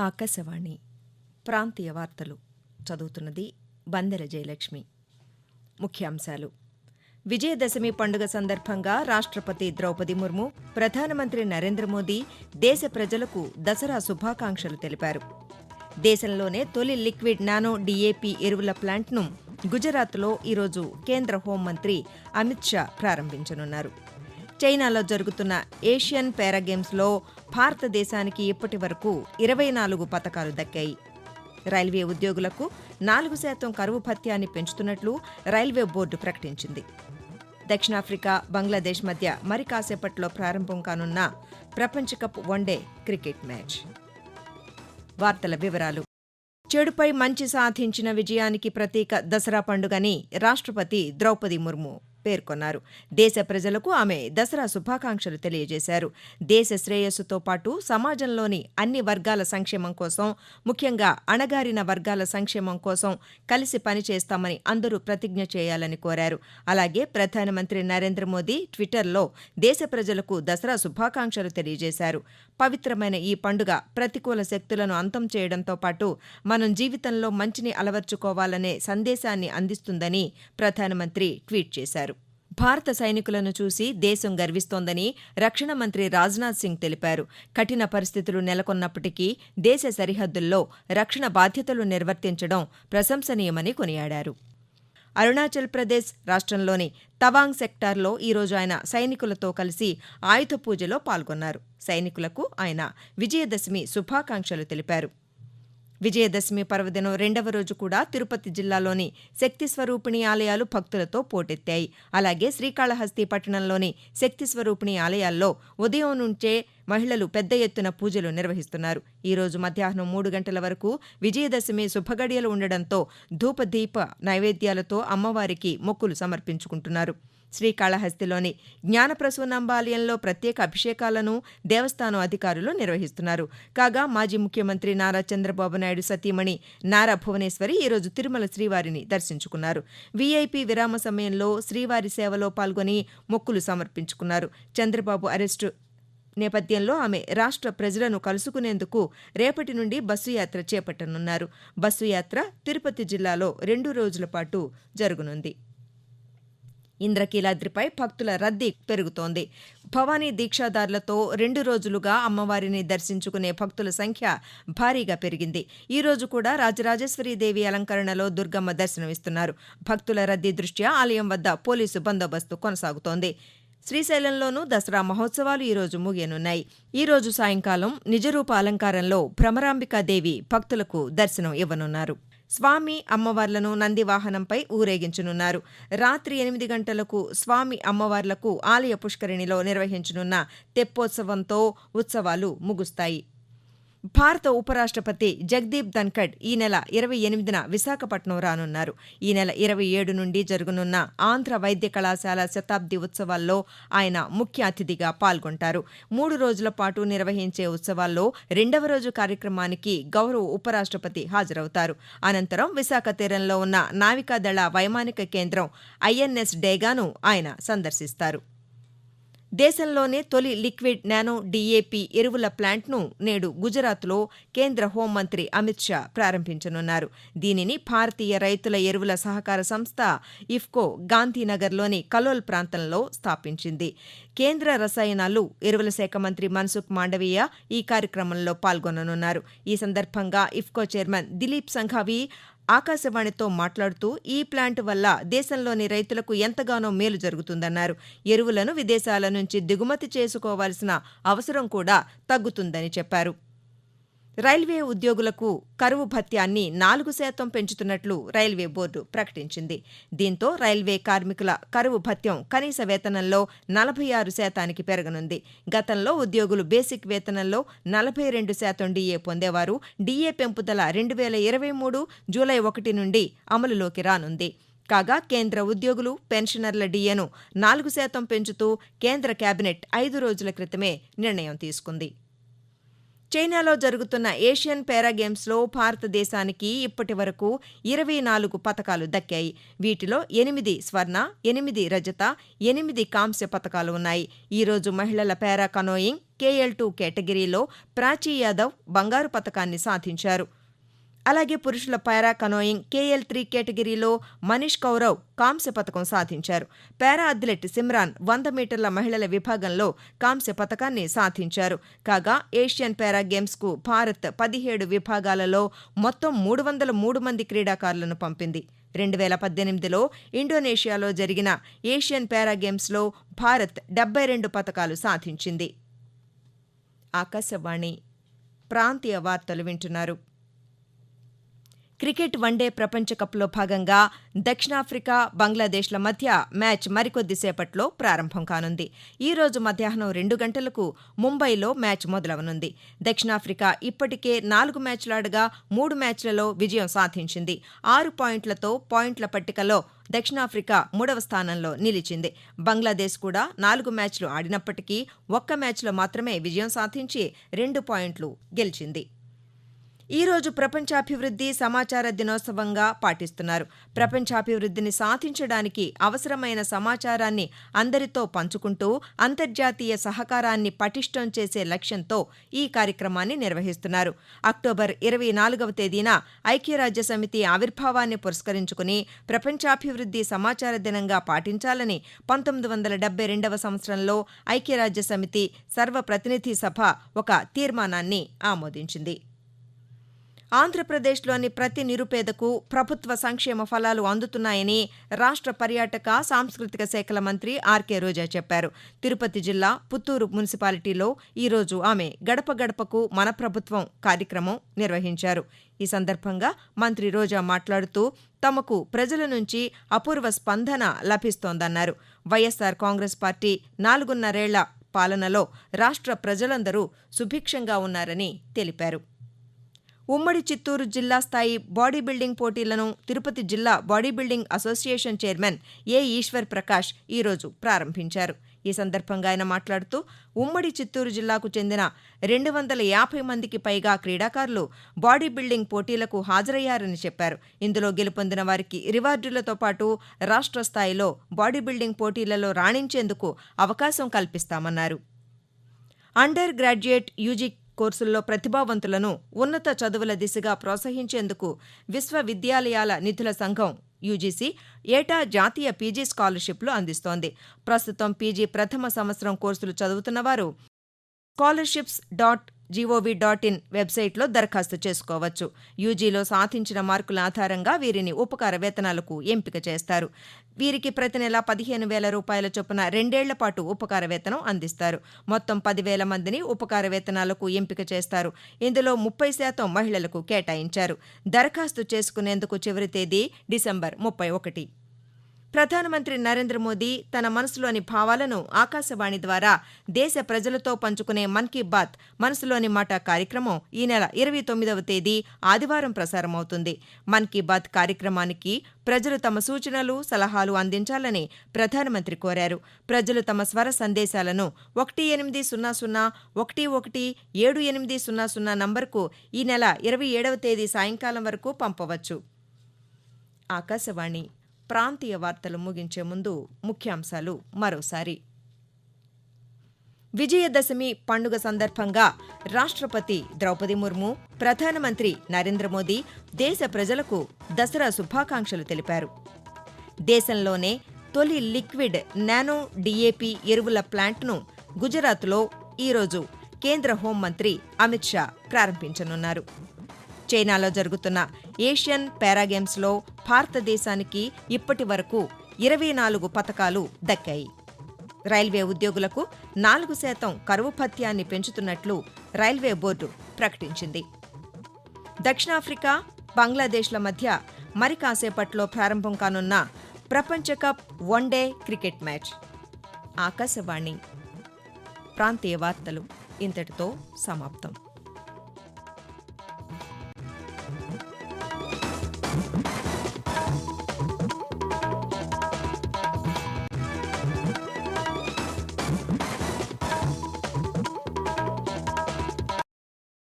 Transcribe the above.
ఆకాశవాణి ప్రాంతీయ వార్తలు చదువుతున్నది బందెర జయలక్ష్మి. ముఖ్యాంశాలు: విజయదశమి పండుగ సందర్భంగా రాష్ట్రపతి ద్రౌపది ముర్ము, ప్రధానమంత్రి నరేంద్ర మోదీ దేశ ప్రజలకు దసరా శుభాకాంక్షలు తెలిపారు. దేశంలోనే తొలి లిక్విడ్ నానో డీఏపీ ఎరువుల ప్లాంట్ను గుజరాత్లో ఈరోజు కేంద్ర హోంమంత్రి అమిత్ షా ప్రారంభించనున్నారు. చైనాలో జరుగుతున్న ఏషియన్ పారాగేమ్స్లో భారతదేశానికి ఇప్పటి వరకు 24 పతకాలు దక్కాయి. రైల్వే ఉద్యోగులకు 4% కరువు భత్యాన్ని పెంచుతున్నట్లు రైల్వే బోర్డు ప్రకటించింది. దక్షిణాఫ్రికా, బంగ్లాదేశ్ మధ్య మరి కాసేపట్లో ప్రారంభం కానున్న ప్రపంచ కప్ వన్డే క్రికెట్ మ్యాచ్. వార్తల వివరాలు: చెడుపై మంచి సాధించిన విజయానికి ప్రతీక దసరా పండుగని రాష్ట్రపతి ద్రౌపది ముర్ము పేర్కొన్నారు. దేశ ప్రజలకు ఆమె దసరా శుభాకాంక్షలు తెలియజేశారు. దేశ శ్రేయస్సుతో పాటు సమాజంలోని అన్ని వర్గాల సంక్షేమం కోసం, ముఖ్యంగా అణగారిన వర్గాల సంక్షేమం కోసం కలిసి పనిచేస్తామని అందరూ ప్రతిజ్ఞ చేయాలని కోరారు. అలాగే ప్రధానమంత్రి నరేంద్ర మోదీ ట్విట్టర్లో దేశ ప్రజలకు దసరా శుభాకాంక్షలు తెలియజేశారు. పవిత్రమైన ఈ పండుగ ప్రతికూల శక్తులను అంతం చేయడంతో పాటు మనం జీవితంలో మంచిని అలవర్చుకోవాలనే సందేశాన్ని అందిస్తుందని ప్రధానమంత్రి ట్వీట్ చేశారు. భారత సైనికులను చూసి దేశం గర్విస్తోందని రక్షణ మంత్రి రాజ్నాథ్ సింగ్ తెలిపారు. కఠిన పరిస్థితులు నెలకొన్నప్పటికీ దేశ సరిహద్దుల్లో రక్షణ బాధ్యతలు నిర్వర్తించడం ప్రశంసనీయమని కొనియాడారు. అరుణాచల్ ప్రదేశ్ రాష్ట్రంలోని తవాంగ్ సెక్టార్లో ఈరోజు ఆయన సైనికులతో కలిసి ఆయుధ పూజలో పాల్గొన్నారు. సైనికులకు ఆయన విజయదశమి శుభాకాంక్షలు తెలిపారు. విజయదశమి పర్వదినం రెండవ రోజు కూడా తిరుపతి జిల్లాలోని శక్తి స్వరూపిణి ఆలయాలు భక్తులతో పోటెత్తాయి. అలాగే శ్రీకాళహస్తి పట్టణంలోని శక్తి స్వరూపిణి ఆలయాల్లో ఉదయం నుంచే మహిళలు పెద్ద ఎత్తున పూజలు నిర్వహిస్తున్నారు. ఈరోజు మధ్యాహ్నం 3 గంటల వరకు విజయదశమి శుభగడియలు ఉండడంతో ధూపదీప నైవేద్యాలతో అమ్మవారికి మొక్కులు సమర్పించుకుంటున్నారు. శ్రీకాళహస్తిలోని జ్ఞానప్రసూనాంబాలయంలో ప్రత్యేక అభిషేకాలను దేవస్థానం అధికారులు నిర్వహిస్తున్నారు. కాగా మాజీ ముఖ్యమంత్రి నారా చంద్రబాబు నాయుడు సతీమణి నారా భువనేశ్వరి ఈరోజు తిరుమల శ్రీవారిని దర్శించుకున్నారు. వీఐపీ విరామ సమయంలో శ్రీవారి సేవలో పాల్గొని మొక్కులు సమర్పించుకున్నారు. చంద్రబాబు అరెస్టు నేపథ్యంలో ఆమె రాష్ట్ర ప్రజలను కలుసుకునేందుకు రేపటి నుండి బస్సు యాత్ర చేపట్టనున్నారు. బస్సు యాత్ర తిరుపతి జిల్లాలో 2 రోజుల పాటు జరగనుంది. ఇంద్రకీలాద్రిపై భక్తుల రద్దీ పెరుగుతోంది. భవానీ దీక్షాదారులతో 2 రోజులుగా అమ్మవారిని దర్శించుకునే భక్తుల సంఖ్య భారీగా పెరిగింది. ఈ రోజు కూడా రాజరాజేశ్వరీదేవి అలంకరణలో దుర్గమ్మ దర్శనమిస్తున్నారు. భక్తుల రద్దీ దృష్ట్యా ఆలయం వద్ద పోలీసు బందోబస్తు కొనసాగుతోంది. శ్రీశైలంలోనూ దసరా మహోత్సవాలు ఈరోజు ముగియనున్నాయి. ఈరోజు సాయంకాలం నిజరూప అలంకారంలో భ్రమరాంబికాదేవి భక్తులకు దర్శనం ఇవ్వనున్నారు. స్వామి అమ్మవార్లను నంది వాహనంపై ఊరేగించనున్నారు. రాత్రి 8 గంటలకు స్వామి అమ్మవార్లకు ఆలయ పుష్కరిణిలో నిర్వహించనున్న తెప్పోత్సవంతో ఉత్సవాలు ముగుస్తాయి. భారత ఉపరాష్ట్రపతి జగదీప్ ధన్ఖడ్ ఈ నెల 28న విశాఖపట్నం రానున్నారు. ఈ నెల 27 నుండి జరగనున్న ఆంధ్ర వైద్య కళాశాల శతాబ్ది ఉత్సవాల్లో ఆయన ముఖ్య అతిథిగా పాల్గొంటారు. 3 రోజుల పాటు నిర్వహించే ఉత్సవాల్లో 2వ రోజు కార్యక్రమానికి గౌరవ ఉపరాష్ట్రపతి హాజరవుతారు. అనంతరం విశాఖ తీరంలో ఉన్న నావికాదళ వైమానిక కేంద్రం ఐఎన్ఎస్ డేగాను ఆయన సందర్శిస్తారు. దేశంలోనే తొలి లిక్విడ్ నానో డీఏపీ ఎరువుల ప్లాంట్ను నేడు గుజరాత్లో కేంద్ర హోంమంత్రి అమిత్ షా ప్రారంభించనున్నారు. దీనిని భారతీయ రైతుల ఎరువుల సహకార సంస్థ ఇఫ్కో గాంధీనగర్లోని కలోల్ ప్రాంతంలో స్థాపించింది. కేంద్ర రసాయనాలు, ఎరువుల శాఖ మంత్రి మన్సుఖ్ మాండవీయ ఈ కార్యక్రమంలో పాల్గొననున్నారు. ఈ సందర్భంగా ఇఫ్కో చైర్మన్ దిలీప్ సంఘావి ఆకాశవాణితో మాట్లాడుతూ ఈ ప్లాంట్ వల్ల దేశంలోని రైతులకు ఎంతగానో మేలు జరుగుతుందన్నారు. ఎరువులను విదేశాల నుంచి దిగుమతి చేసుకోవాల్సిన అవసరం కూడా తగ్గుతుందని చెప్పారు. రైల్వే ఉద్యోగులకు కరువు భత్యాన్ని 4% పెంచుతున్నట్లు రైల్వే బోర్డు ప్రకటించింది. దీంతో రైల్వే కార్మికుల కరువు భత్యం కనీస వేతనంలో 46% పెరగనుంది. గతంలో ఉద్యోగులు బేసిక్ వేతనంలో 42% డీఏ పొందేవారు. డీఏ పెంపుదల 2023 జూలై 1 నుండి అమలులోకి రానుంది. కాగా కేంద్ర ఉద్యోగులు, పెన్షనర్ల డీఏను 4% పెంచుతూ కేంద్ర కేబినెట్ 5 రోజుల క్రితమే నిర్ణయం తీసుకుంది. చైనాలో జరుగుతున్న ఏషియన్ పారా గేమ్స్లో భారతదేశానికి ఇప్పటి వరకు 24 పతకాలు దక్కాయి. వీటిలో 8 స్వర్ణ, 8 రజత, 8 కాంస్య పతకాలు ఉన్నాయి. ఈరోజు మహిళల పారా కనోయింగ్ KL2 కేటగిరీలో ప్రాచీ యాదవ్ బంగారు పతకాన్ని సాధించారు. అలాగే పురుషుల పారా కనోయింగ్ KL3 కేటగిరీలో మనీష్ కౌరవ్ కాంస్య పతకం సాధించారు. పారా అథ్లెట్ సిమ్రాన్ 100 మీటర్ల మహిళల విభాగంలో కాంస్య పతకాన్ని సాధించారు. కాగా ఏషియన్ పారా గేమ్స్కు భారత్ 17 విభాగాలలో మొత్తం 303 మంది క్రీడాకారులను పంపింది. 2018లో ఇండోనేషియాలో జరిగిన ఏషియన్ పారా గేమ్స్లో భారత్ 72 పతకాలు సాధించింది. ఆకాశవాణి ప్రాంతీయ వార్తలు వింటున్నారు. క్రికెట్ వన్డే ప్రపంచకప్లో భాగంగా దక్షిణాఫ్రికా, బంగ్లాదేశ్ల మధ్య మ్యాచ్ మరికొద్దిసేపట్లో ప్రారంభం కానుంది. ఈ రోజు మధ్యాహ్నం 2 గంటలకు ముంబైలో మ్యాచ్ మొదలవనుంది. దక్షిణాఫ్రికా ఇప్పటికే 4 మ్యాచ్లాడగా 3 మ్యాచ్లలో విజయం సాధించింది. 6 పాయింట్లతో పాయింట్ల పట్టికలో దక్షిణాఫ్రికా 3వ స్థానంలో నిలిచింది. బంగ్లాదేశ్ కూడా 4 మ్యాచ్లు ఆడినప్పటికీ 1 మ్యాచ్లో మాత్రమే విజయం సాధించి 2 పాయింట్లు గెలిచింది. ఈ రోజు ప్రపంచాభివృద్ధి సమాచార దినోత్సవంగా పాటిస్తున్నారు. ప్రపంచాభివృద్ధిని సాధించడానికి అవసరమైన సమాచారాన్ని అందరితో పంచుకుంటూ అంతర్జాతీయ సహకారాన్ని పటిష్టం చేసే లక్ష్యంతో ఈ కార్యక్రమాన్ని నిర్వహిస్తున్నారు. అక్టోబర్ 24వ తేదీన ఐక్యరాజ్యసమితి ఆవిర్భావాన్ని పురస్కరించుకుని ప్రపంచాభివృద్ధి సమాచార దినంగా పాటించాలని 1972వ సంవత్సరంలో ఐక్యరాజ్యసమితి సర్వప్రతినిధి సభ ఒక తీర్మానాన్ని ఆమోదించింది. ఆంధ్రప్రదేశ్లోని ప్రతి నిరుపేదకు ప్రభుత్వ సంక్షేమ ఫలాలు అందుతున్నాయని రాష్ట్ర పర్యాటక, సాంస్కృతిక శాఖల మంత్రి ఆర్కే రోజా చెప్పారు. తిరుపతి జిల్లా పుత్తూరు మున్సిపాలిటీలో ఈరోజు ఆమె గడప గడపకు మన ప్రభుత్వం కార్యక్రమం నిర్వహించారు. ఈ సందర్భంగా మంత్రి రోజా మాట్లాడుతూ తమకు ప్రజల నుంచి అపూర్వ స్పందన లభిస్తోందన్నారు. వైఎస్సార్ కాంగ్రెస్ పార్టీ 4.5 పాలనలో రాష్ట్ర ప్రజలందరూ సుభిక్షంగా ఉన్నారని తెలిపారు. ఉమ్మడి చిత్తూరు జిల్లా స్థాయి బాడీ బిల్డింగ్ పోటీలను తిరుపతి జిల్లా బాడీ బిల్డింగ్ అసోసియేషన్ చైర్మన్ ఏ. ఈశ్వర్ ప్రకాష్ ఈరోజు ప్రారంభించారు. ఈ సందర్భంగా ఆయన మాట్లాడుతూ ఉమ్మడి చిత్తూరు జిల్లాకు చెందిన 250 మందికి పైగా క్రీడాకారులు బాడీ బిల్డింగ్ పోటీలకు హాజరయ్యారని చెప్పారు. ఇందులో గెలుపొందిన వారికి రివార్డులతో పాటు రాష్ట్ర స్థాయిలో బాడీ బిల్డింగ్ పోటీలలో రాణించేందుకు అవకాశం కల్పిస్తామన్నారు. అండర్ గ్రాడ్యుయేట్ యూజీ కోర్సుల్లో ప్రతిభావంతులను ఉన్నత చదువుల దిశగా ప్రోత్సహించేందుకు విశ్వవిద్యాలయాల నిధుల సంఘం యూజీసీ ఏటా జాతీయ పీజీ స్కాలర్షిప్లు అందిస్తోంది. ప్రస్తుతం పీజీ ప్రథమ సంవత్సరం కోర్సులు చదువుతున్నవారు scholarships.gov.in వెబ్సైట్లో దరఖాస్తు చేసుకోవచ్చు. యూజీలో సాధించిన మార్కుల ఆధారంగా వీరిని ఉపకార వేతనాలకు ఎంపిక చేస్తారు. వీరికి ప్రతి నెల 15,000 రూపాయల చొప్పున 2 ఏళ్ల పాటు ఉపకార వేతనం అందిస్తారు. మొత్తం 10,000 మందిని ఉపకార వేతనాలకు ఎంపిక చేస్తారు. ఇందులో 30% మహిళలకు కేటాయించారు. దరఖాస్తు చేసుకునేందుకు చివరి తేదీ డిసెంబర్ 31. ప్రధానమంత్రి నరేంద్ర మోదీ తన మనసులోని భావాలను ఆకాశవాణి ద్వారా దేశ ప్రజలతో పంచుకునే మన్ కీ బాత్ మనసులోని మాట కార్యక్రమం ఈ నెల 29వ తేదీ ఆదివారం ప్రసారమవుతుంది. మన్ కీ బాత్ కార్యక్రమానికి ప్రజలు తమ సూచనలు, సలహాలు అందించాలని ప్రధానమంత్రి కోరారు. ప్రజలు తమ స్వర సందేశాలను 1800117800 నంబర్కు ఈ నెల 27వ తేదీ సాయంకాలం వరకు పంపవచ్చు. ఆకాశవాణి ప్రాంతీయ వార్తలు ముగించే ముందు ముఖ్యాంశాలు మరోసారి. విజయదశమి పండుగ సందర్భంగా రాష్ట్రపతి ద్రౌపది ముర్ము, ప్రధానమంత్రి నరేంద్ర మోదీ దేశ ప్రజలకు దసరా శుభాకాంక్షలు తెలిపారు. దేశంలోనే తొలి లిక్విడ్ నానో డీఏపీ ఎరువుల ప్లాంట్ను గుజరాత్లో ఈరోజు కేంద్ర హోంమంత్రి అమిత్ షా ప్రారంభించనున్నారు. చైనాలో జరుగుతున్న ఏషియన్ పారా గేమ్స్లో భారతదేశానికి ఇప్పటి వరకు 24 పతకాలు దక్కాయి. రైల్వే ఉద్యోగులకు 4% కరువు భత్యాన్ని పెంచుతున్నట్లు రైల్వే బోర్డు ప్రకటించింది. దక్షిణాఫ్రికా, బంగ్లాదేశ్ల మధ్య మరి కాసేపట్లో ప్రారంభం కానున్న ప్రపంచ cup one day cricket match. Akashvani ప్రాంతీయ వార్తలు ఇంతటితో సమాప్తం.